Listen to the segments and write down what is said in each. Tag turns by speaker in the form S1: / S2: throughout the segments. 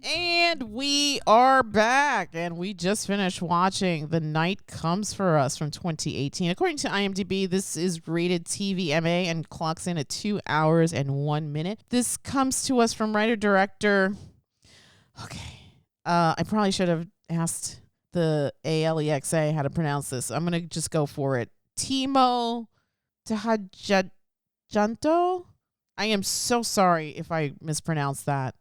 S1: And we are back, and we just finished watching The Night Comes for Us from 2018. According to IMDb, this is rated TVMA and clocks in at 2 hours and 1 minute. This comes to us from writer-director... Okay. I probably should have asked the ALEXA how to pronounce this. I'm going to just go for it. Timo Tjahjanto? I am so sorry if I mispronounced that.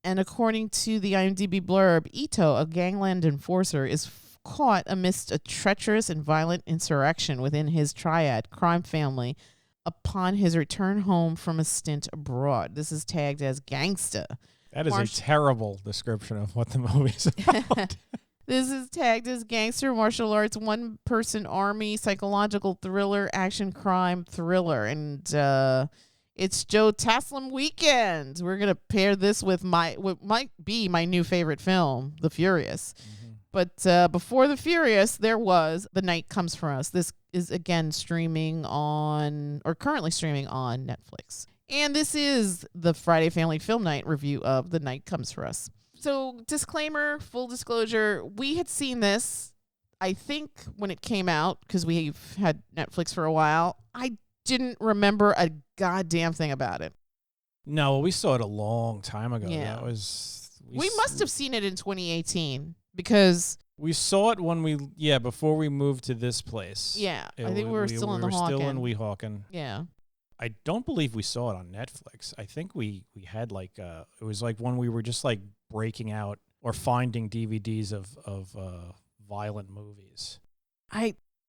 S1: And according to the IMDb blurb, Ito, a gangland enforcer, is caught amidst a treacherous and violent insurrection within his Triad crime family upon his return home from a stint abroad. This is tagged as gangsta.
S2: That is a terrible description of what the movie is about.
S1: This is tagged as gangster, martial arts, one-person army, psychological thriller, action crime thriller. And it's Joe Taslim weekend. We're going to pair this with what might be my new favorite film, The Furious. Mm-hmm. But before The Furious, there was The Night Comes For Us. This is, again, currently streaming on Netflix. And this is the Friday Family Film Night review of The Night Comes For Us. So, disclaimer, full disclosure, we had seen this, I think, when it came out, because we've had Netflix for a while. I didn't remember a goddamn thing about it.
S2: No, we saw it a long time ago.
S1: Yeah.
S2: We
S1: must have seen it in 2018, because...
S2: We saw it before we moved to this place.
S1: Yeah, I think we were still in the Weehawken.
S2: We were still in Weehawken.
S1: Yeah.
S2: I don't believe we saw it on Netflix. I think we had it was like when we were just like breaking out or finding DVDs of violent movies.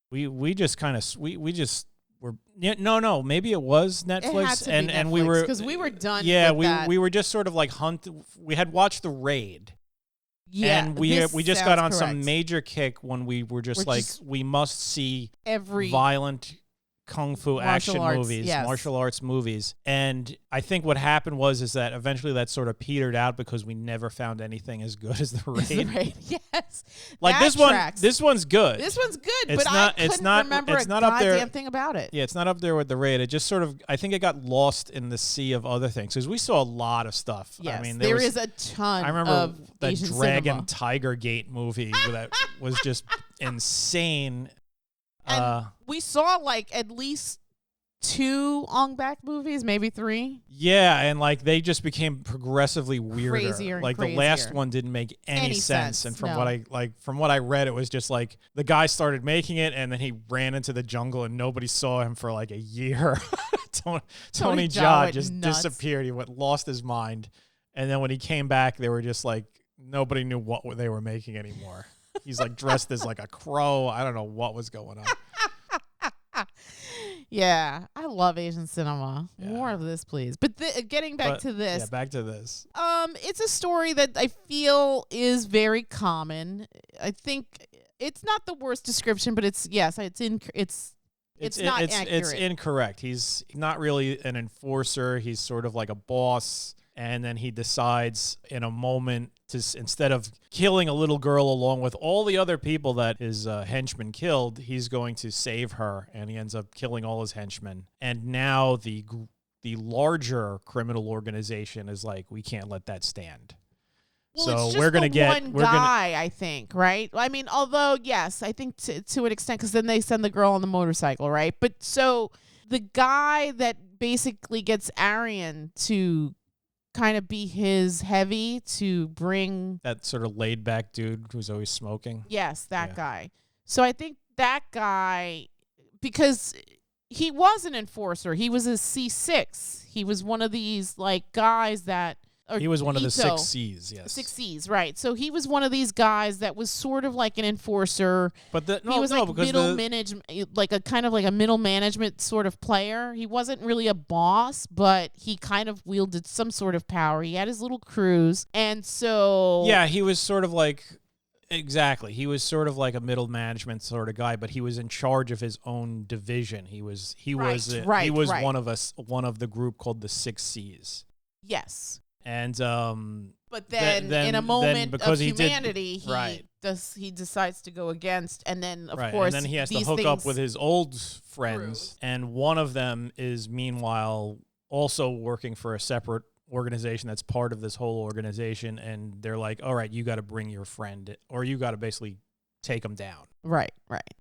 S2: We just were maybe it was Netflix.
S1: It had to be Netflix,
S2: we were
S1: because we were done.
S2: Yeah,
S1: with that.
S2: we were just sort of like we had watched The Raid.
S1: Yeah,
S2: and we just got on
S1: correct.
S2: some major kick when we were we must see
S1: every
S2: violent kung fu action movies, martial arts movies. And I think what happened is that eventually that sort of petered out because we never found anything as good as The Raid.
S1: Yes.
S2: Like this one's good.
S1: This one's good,
S2: it's
S1: but
S2: not,
S1: I couldn't remember a goddamn thing about it.
S2: Yeah, it's not up there with The Raid. It just sort of, I think it got lost in the sea of other things because we saw a lot of stuff.
S1: Yes,
S2: I mean,
S1: there is a ton.
S2: I remember
S1: of
S2: the
S1: Asian
S2: Dragon
S1: cinema.
S2: Tiger Gate movie that was just insane.
S1: And we saw at least 2 Ong Bak movies, maybe 3.
S2: Yeah, and they just became progressively weirder.
S1: Crazier and
S2: the last one didn't make any sense. And from what I read, it was just the guy started making it and then he ran into the jungle and nobody saw him for a year. Tony Jaa just disappeared. He lost his mind. And then when he came back, they were just nobody knew what they were making anymore. He's dressed as a crow. I don't know what was going on.
S1: Yeah, I love Asian cinema. Yeah. More of this, please. But getting back to this.
S2: Yeah, back to this.
S1: It's a story that I feel is very common. I think it's not the worst description, but it's not accurate.
S2: It's incorrect. He's not really an enforcer. He's sort of like a boss. And then he decides in a moment to, instead of killing a little girl along with all the other people that his henchmen killed, he's going to save her. And he ends up killing all his henchmen. And now the larger criminal organization is we can't let that stand.
S1: Well,
S2: so
S1: it's just
S2: we're going to get
S1: one guy, I think, right? I mean, although, yes, I think to an extent, because then they send the girl on the motorcycle, right? But so the guy that basically gets Arian to kind of be his heavy to bring
S2: that sort of laid back dude who's always smoking.
S1: Yes, that guy. So I think that guy, because he was an enforcer, he was a C6. He was one of these guys that.
S2: He was one of the 6 C's, yes.
S1: 6 C's, right. So he was one of these guys that was sort of like an enforcer.
S2: But
S1: he was middle management, a kind of a middle management sort of player. He wasn't really a boss, but he kind of wielded some sort of power. He had his little crews, and so
S2: yeah, he was sort of exactly. He was sort of like a middle management sort of guy, but he was in charge of his own division. He was one of the group called the 6 C's.
S1: Yes.
S2: And
S1: but then in a moment of humanity, he decides to go against, and then of course,
S2: and then he has to hook up with his old friends, and one of them is meanwhile also working for a separate organization that's part of this whole organization, and they're like, all right, you got to bring your friend, or you got to basically take him down.
S1: Right.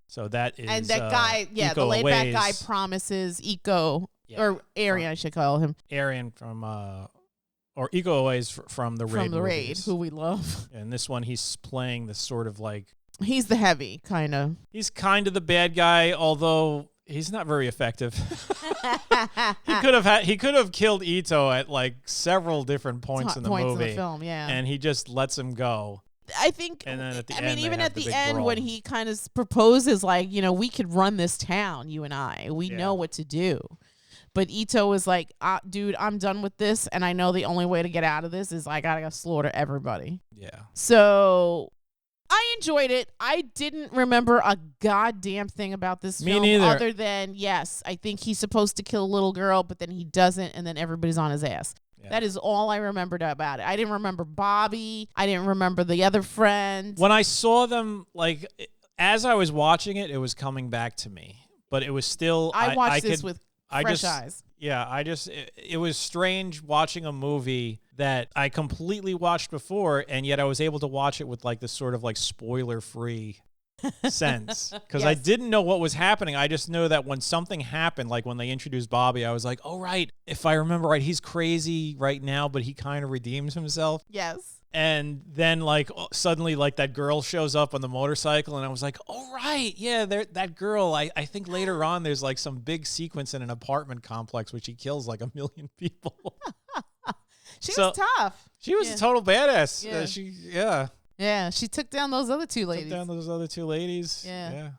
S2: So that is,
S1: and that guy,
S2: Iko
S1: the laid back
S2: Uwais,
S1: guy promises Iko, or Arian, I should call him.
S2: Arian from, or Iko Uwais from the Raid
S1: From the Raid,
S2: movies.
S1: who we love.
S2: And this one, he's playing this sort of like,
S1: he's the heavy, kind of.
S2: he's kind of the bad guy, although he's not very effective. He could have killed Ito at like several different points in the movie.
S1: In the film, yeah.
S2: And he just lets him go.
S1: I think,
S2: and then at the
S1: I
S2: end,
S1: mean, even
S2: have
S1: at the end
S2: brawl.
S1: when he kind of proposes, like, we could run this town, you and I. We know what to do. But Ito is like, dude, I'm done with this, and I know the only way to get out of this is I gotta go slaughter everybody.
S2: Yeah.
S1: So I enjoyed it. I didn't remember a goddamn thing about this film.
S2: Me neither.
S1: Other than, yes, I think he's supposed to kill a little girl, but then he doesn't, and then everybody's on his ass. Yeah. That is all I remembered about it. I didn't remember Bobby. I didn't remember the other friend.
S2: When I saw them, like, as I was watching it, it was coming back to me. But it was still...
S1: I watched this with fresh eyes.
S2: Yeah, it was strange watching a movie that I completely watched before, and yet I was able to watch it with, like, this sort of, like, spoiler-free sense. Because I didn't know what was happening. I just know that when something happened, like when they introduced Bobby, I was like, oh, right. If I remember right, he's crazy right now, but he kind of redeems himself.
S1: Yes.
S2: And then, like, suddenly, like, that girl shows up on the motorcycle, and I was like, oh, right, yeah, that girl. I think later on there's, like, some big sequence in an apartment complex where she kills, like, 1 million people.
S1: She was tough.
S2: She was a total badass.
S1: Yeah. Yeah, she took down those other two ladies.
S2: Yeah.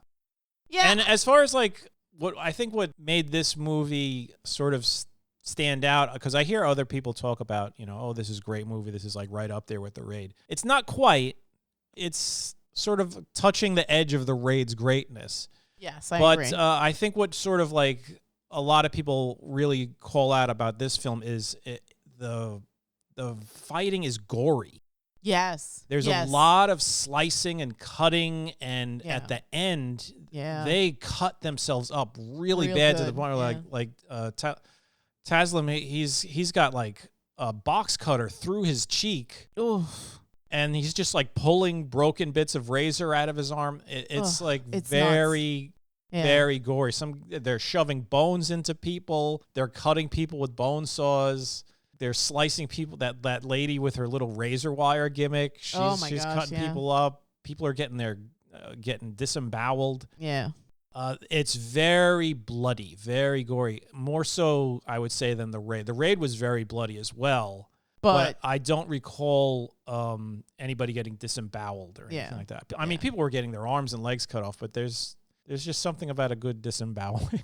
S2: And as far as, like, what made this movie sort of stand out, because I hear other people talk about, oh, this is a great movie. This is like right up there with The Raid. It's not quite. It's sort of touching the edge of The Raid's greatness.
S1: Yes, I agree.
S2: But I think what sort of like a lot of people really call out about this film is the fighting is gory.
S1: Yes.
S2: There's a lot of slicing and cutting, and at the end, they cut themselves up really bad, to the point where Taslim, he's got like a box cutter through his cheek.
S1: Oof.
S2: And he's just like pulling broken bits of razor out of his arm. It's very gory. They're shoving bones into people. They're cutting people with bone saws. They're slicing people. That lady with her little razor wire gimmick. She's cutting people up. People are getting disemboweled.
S1: Yeah.
S2: It's very bloody, very gory. More so, I would say, than The Raid. The Raid was very bloody as well. But I don't recall anybody getting disemboweled or anything like that. I mean, people were getting their arms and legs cut off, but there's just something about a good disemboweling.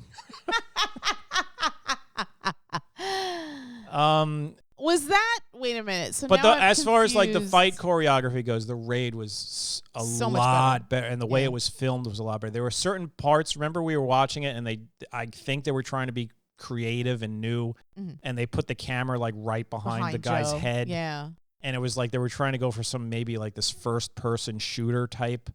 S1: Was that? Wait a minute. So
S2: but
S1: now
S2: as far as like the fight choreography goes, The Raid was a lot better, and the way it was filmed was a lot better. There were certain parts. Remember, we were watching it, and I think they were trying to be creative and new, and they put the camera like right behind the guy's head.
S1: Yeah.
S2: And it was like they were trying to go for some maybe like this first person shooter type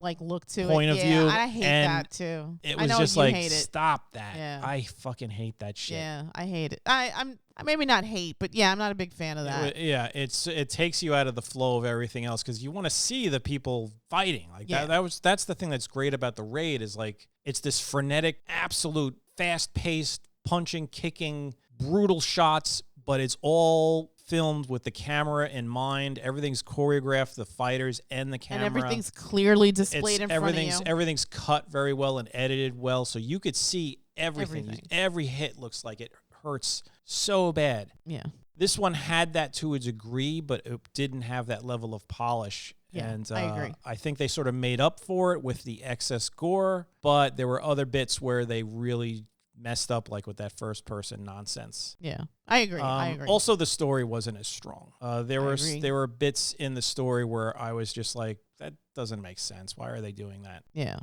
S1: like look to
S2: point of view.
S1: I hate that too.
S2: It was just like, stop that.
S1: Yeah.
S2: I fucking hate that shit.
S1: Yeah, I hate it. I'm maybe not hate, but I'm not a big fan of that.
S2: It takes you out of the flow of everything else, because you want to see the people fighting. Like that's the thing that's great about The Raid, is like it's this frenetic, absolute, fast-paced, punching, kicking, brutal shots, but it's all filmed with the camera in mind. Everything's choreographed, the fighters and the camera.
S1: And everything's clearly displayed in front of you.
S2: Everything's cut very well and edited well, so you could see everything. Every hit looks like it hurts so bad.
S1: Yeah.
S2: This one had that to a degree, but it didn't have that level of polish.
S1: Yeah,
S2: and
S1: I agree.
S2: I think they sort of made up for it with the excess gore, but there were other bits where they really messed up, like with that first person nonsense.
S1: Yeah, I agree.
S2: Also, the story wasn't as strong. There were bits in the story where I was just like, that doesn't make sense. Why are they doing that?
S1: Yeah.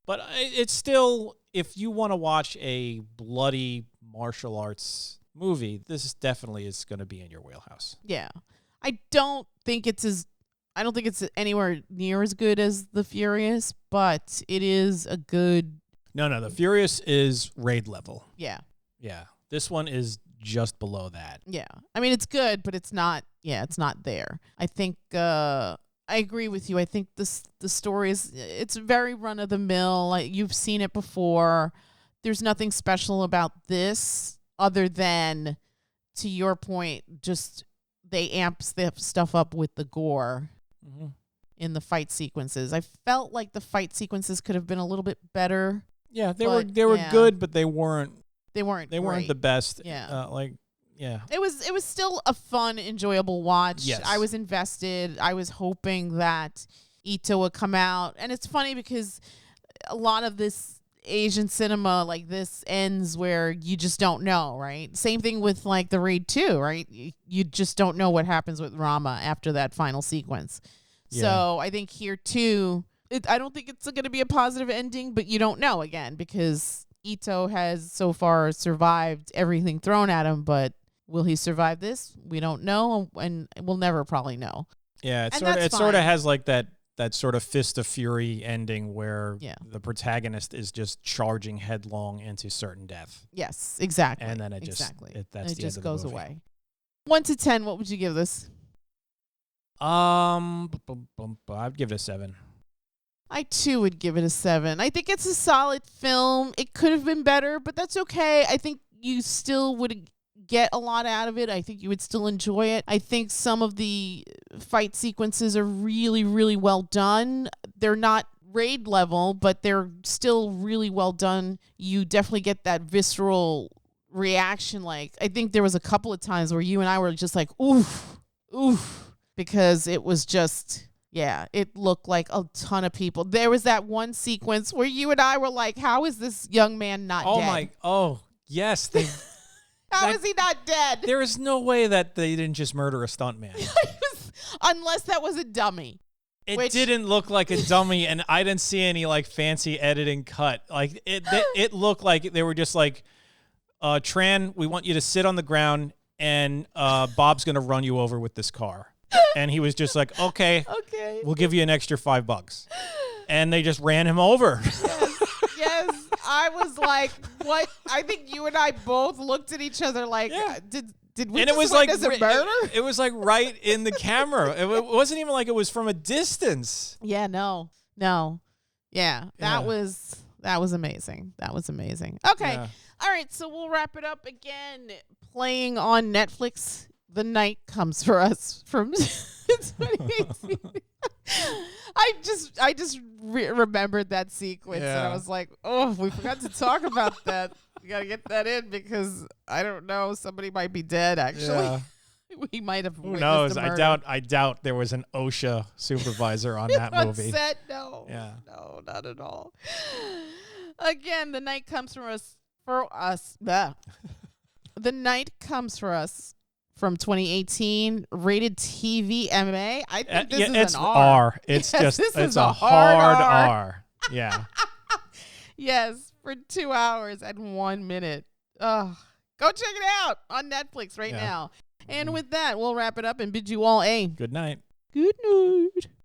S2: But it's still, if you want to watch a bloody martial arts movie, this definitely is going to be in your wheelhouse.
S1: Yeah. I don't think it's anywhere near as good as The Furious, but it is a good...
S2: No, The Furious is Raid level.
S1: Yeah.
S2: Yeah. This one is just below that.
S1: Yeah. I mean, it's good, but it's not there. I think I agree with you. I think the story it's very run of the mill. Like, you've seen it before. There's nothing special about this other than, to your point, just they amp stuff up with the gore in the fight sequences. I felt like the fight sequences could have been a little bit better.
S2: Yeah, they were good, but they weren't
S1: great.
S2: the best.
S1: Yeah. It was still a fun, enjoyable watch.
S2: Yes.
S1: I was invested. I was hoping that Ito would come out. And it's funny because a lot of this Asian cinema like this ends where you just don't know, right? Same thing with like the Raid 2, right? You just don't know what happens with Rama after that final sequence. Yeah. So I think here too, I don't think it's going to be a positive ending, but you don't know again because Ito has so far survived everything thrown at him, but will he survive this? We don't know, and we'll never probably know.
S2: Yeah, it sort of has like that sort of Fist of Fury ending where the protagonist is just charging headlong into certain death.
S1: Yes, exactly.
S2: And then it just
S1: goes away. 1 to 10, what would you give this?
S2: I'd give it a 7.
S1: I too would give it a 7. I think it's a solid film. It could have been better, but that's okay. I think you still would get a lot out of it. I think you would still enjoy it. I think some of the fight sequences are really, really well done. They're not Raid level, but they're still really well done. You definitely get that visceral reaction. Like, I think there was a couple of times where you and I were just like, oof, because it was just, it looked like a ton of people. There was that one sequence where you and I were like, how is this young man not dead?
S2: Yes,
S1: How is he not dead?
S2: There is no way that they didn't just murder a stuntman.
S1: Unless that was a dummy.
S2: It didn't look like a dummy, and I didn't see any like fancy editing cut. Like it looked like they were just like, Tran, we want you to sit on the ground, and Bob's gonna run you over with this car. And he was just like, okay, we'll give you an extra $5. And they just ran him over.
S1: Yes. I was like, what? I think you and I both looked at each other like, did we
S2: and
S1: just
S2: it was like
S1: witness a murder?
S2: It was like right in the camera. It wasn't even like it was from a distance.
S1: Yeah, no. Yeah, that was amazing. That was amazing. Okay.
S2: Yeah.
S1: All right, so we'll wrap it up again. Playing on Netflix, The Night Comes for Us from 2018. I just remembered that sequence, and I was like, oh, we forgot to talk about that. We got to get that in because I don't know, somebody might be dead, actually.
S2: Yeah.
S1: We might have
S2: Who knows? I doubt there was an OSHA supervisor on that movie.
S1: Set? No.
S2: Yeah.
S1: No, not at all. Again, The Night Comes for us. The Night Comes for Us from 2018, rated TV MA. I think this is an R.
S2: It's
S1: yes,
S2: it's a hard R. Yeah.
S1: Yes, for 2 hours and 1 minute. Go check it out on Netflix right now. And with that, we'll wrap it up and bid you all a
S2: good night.
S1: Good night.